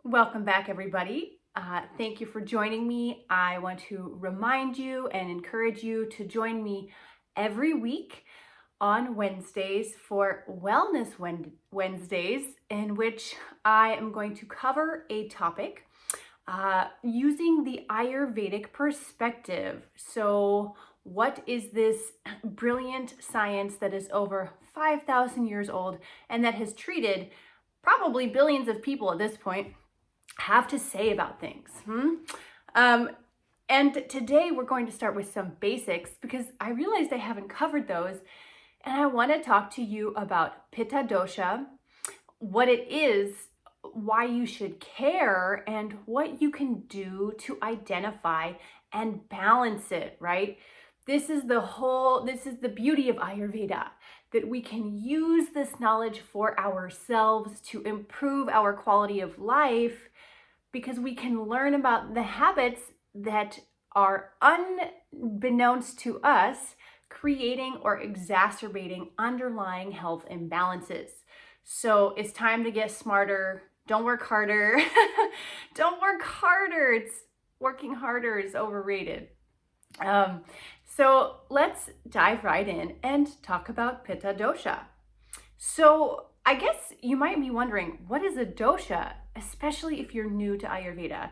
Welcome back, everybody. Thank you for joining me. I want to remind you and encourage you to join me every week on Wednesdays for Wellness Wednesdays, in which I am going to cover a topic using the Ayurvedic perspective. So, what is this brilliant science that is over 5,000 years old and that has treated probably billions of people at this point have to say about things? And today we're going to start with some basics because I realized I haven't covered those, and I want to talk to you about Pitta Dosha, what it is, why you should care, and what you can do to identify and balance it, right? This is the beauty of Ayurveda, that we can use this knowledge for ourselves to improve our quality of life, because we can learn about the habits that are unbeknownst to us, creating or exacerbating underlying health imbalances. So it's time to get smarter. Don't work harder. Don't work harder. Working harder is overrated. So let's dive right in and talk about Pitta Dosha. So I guess you might be wondering, what is a dosha, especially if you're new to Ayurveda?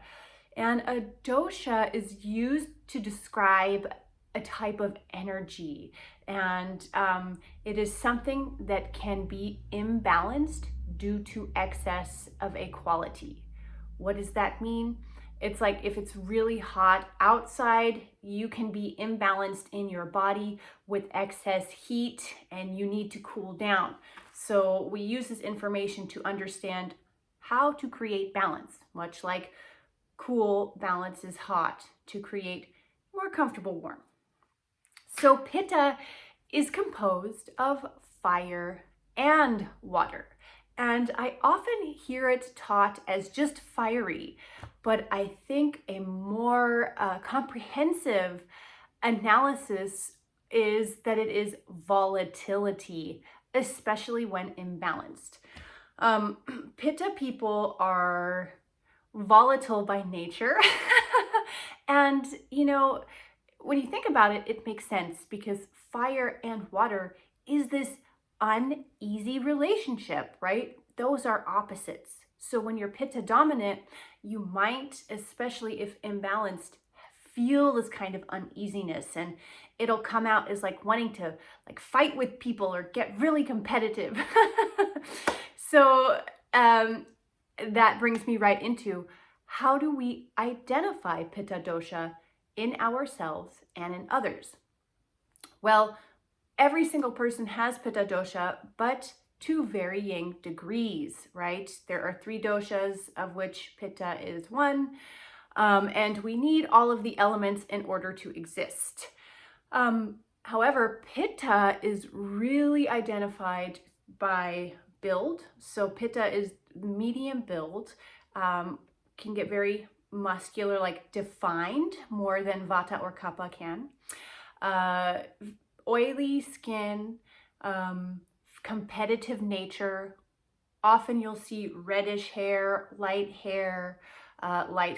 And a dosha is used to describe a type of energy, and it is something that can be imbalanced due to excess of a quality. What does that mean? It's like if it's really hot outside, you can be imbalanced in your body with excess heat and you need to cool down. So we use this information to understand how to create balance, much like cool balances hot to create more comfortable warm. So Pitta is composed of fire and water. And I often hear it taught as just fiery, but I think a more comprehensive analysis is that it is volatility, especially when imbalanced. Pitta people are volatile by nature. And, when you think about it, it makes sense because fire and water is this uneasy relationship, right? Those are opposites. So when you're Pitta dominant, you might, especially if imbalanced, feel this kind of uneasiness, and it'll come out as like wanting to fight with people or get really competitive. So that brings me right into, how do we identify Pitta dosha in ourselves and in others? Well, every single person has Pitta dosha, but to varying degrees, right? There are 3 doshas, of which Pitta is one, and we need all of the elements in order to exist. However, Pitta is really identified by build. So Pitta is medium build, can get very muscular, like defined, more than Vata or Kapha can. Oily skin, competitive nature. Often you'll see reddish hair, light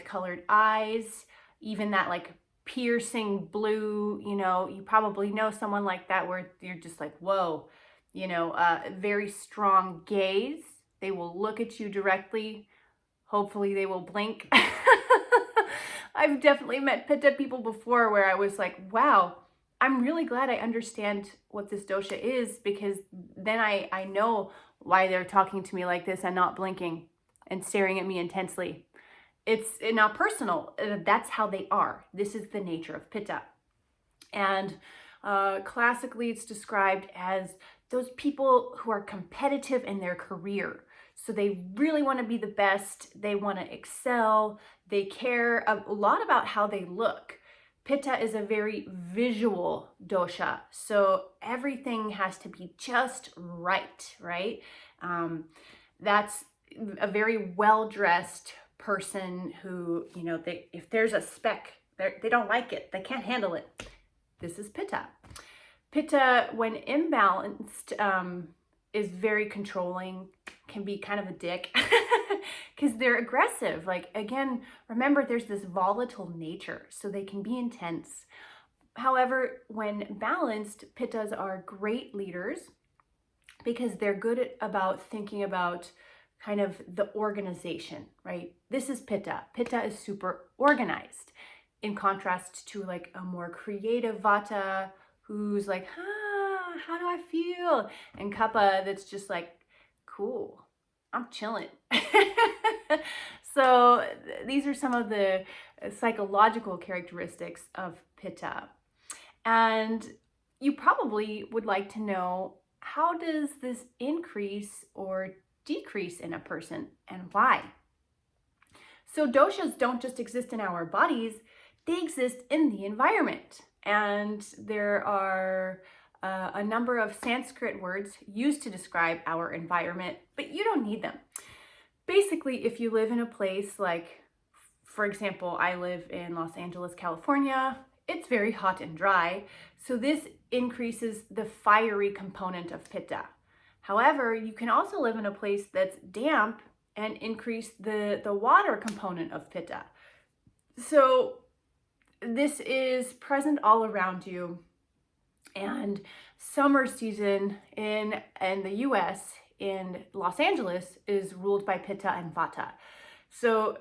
colored eyes, even that like piercing blue, you probably know someone like that where you're just like, whoa, very strong gaze. They will look at you directly. Hopefully they will blink. I've definitely met Pitta people before where I was like, wow, I'm really glad I understand what this dosha is, because then I know why they're talking to me like this and not blinking and staring at me intensely. It's not personal. That's how they are. This is the nature of Pitta. And classically, it's described as those people who are competitive in their career. So they really want to be the best. They want to excel. They care a lot about how they look. Pitta is a very visual dosha, so everything has to be just right? That's a very well-dressed person who, if there's a speck, they don't like it. They can't handle it. This is Pitta. Pitta, when imbalanced, is very controlling, can be kind of a dick. because they're aggressive. Like, again, remember there's this volatile nature, so they can be intense. However, when balanced, Pittas are great leaders because they're good about thinking about kind of the organization, right? This is Pitta. Pitta is super organized, in contrast to like a more creative Vata who's like, how do I feel? And Kapha that's just like, cool, I'm chilling. So these are some of the psychological characteristics of Pitta. And you probably would like to know, how does this increase or decrease in a person and why? So doshas don't just exist in our bodies, they exist in the environment. And there are a number of Sanskrit words used to describe our environment, but you don't need them. Basically, if you live in a place like, for example, I live in Los Angeles, California, it's very hot and dry, so this increases the fiery component of Pitta. However, you can also live in a place that's damp and increase the water component of Pitta. So this is present all around you. And summer season in the US, in Los Angeles, is ruled by Pitta and Vata. So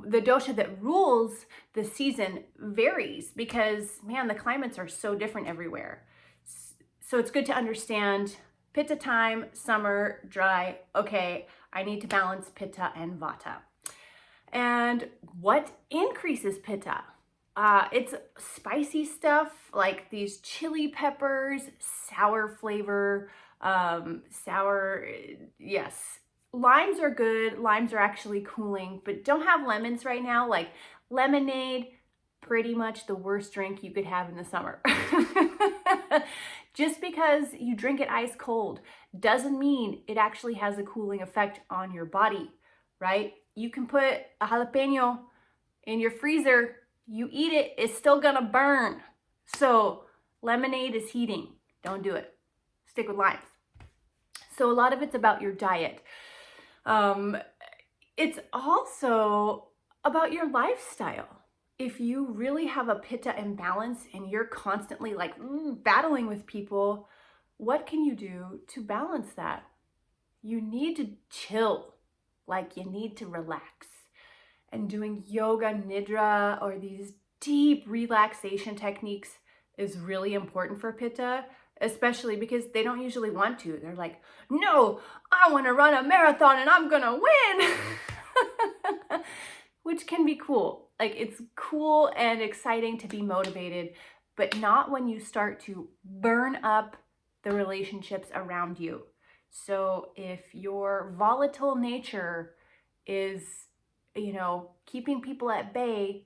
the dosha that rules the season varies because, man, the climates are so different everywhere. So it's good to understand Pitta time, summer, dry. Okay, I need to balance Pitta and Vata. And what increases Pitta? It's spicy stuff like these chili peppers, sour flavor, yes. Limes are good. Limes are actually cooling, but don't have lemons right now. Like lemonade, pretty much the worst drink you could have in the summer. Just because you drink it ice cold doesn't mean it actually has a cooling effect on your body, right? You can put a jalapeno in your freezer, you eat it, it's still gonna burn. So lemonade is heating, don't do it. Stick with limes. So a lot of it's about your diet. It's also about your lifestyle. If you really have a Pitta imbalance and you're constantly like battling with people, what can you do to balance that? You need to chill, like you need to relax. And doing yoga nidra or these deep relaxation techniques is really important for Pitta, especially because they don't usually want to. They're like, no, I want to run a marathon and I'm gonna win. Which can be cool. Like, it's cool and exciting to be motivated, but not when you start to burn up the relationships around you. So if your volatile nature is, keeping people at bay,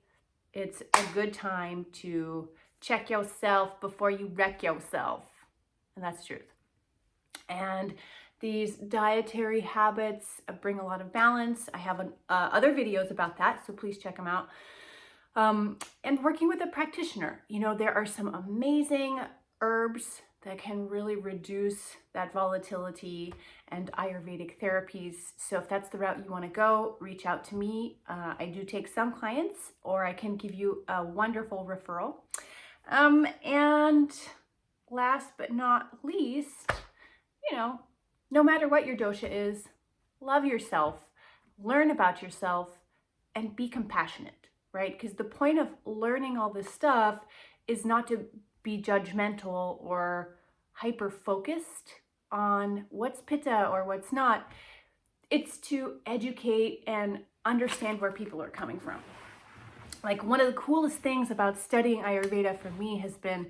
it's a good time to check yourself before you wreck yourself. And that's the truth. And these dietary habits bring a lot of balance. I have other videos about that, so please check them out. And working with a practitioner, there are some amazing herbs that can really reduce that volatility, and Ayurvedic therapies. So if that's the route you want to go, reach out to me. I do take some clients, or I can give you a wonderful referral. And last but not least, no matter what your dosha is, love yourself, learn about yourself, and be compassionate, right? Because the point of learning all this stuff is not to be judgmental or hyper-focused on what's Pitta or what's not. It's to educate and understand where people are coming from. Like, one of the coolest things about studying Ayurveda for me has been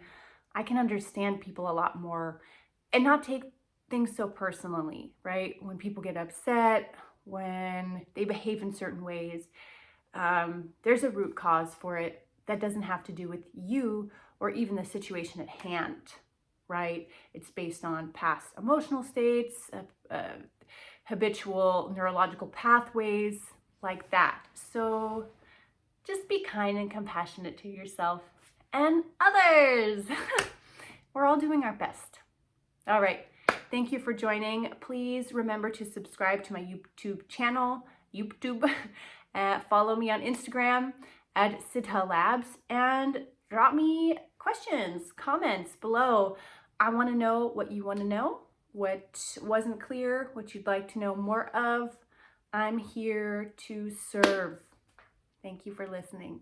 I can understand people a lot more and not take things so personally, right? When people get upset, when they behave in certain ways, there's a root cause for it that doesn't have to do with you or even the situation at hand, right? It's based on past emotional states, habitual neurological pathways, like that. So just be kind and compassionate to yourself and others. We're all doing our best. All right. Thank you for joining. Please remember to subscribe to my YouTube channel YouTube. Follow me on Instagram at Siddha Labs and drop me questions, comments below. I want to know what you want to know, what wasn't clear, what you'd like to know more of. I'm here to serve. Thank you for listening.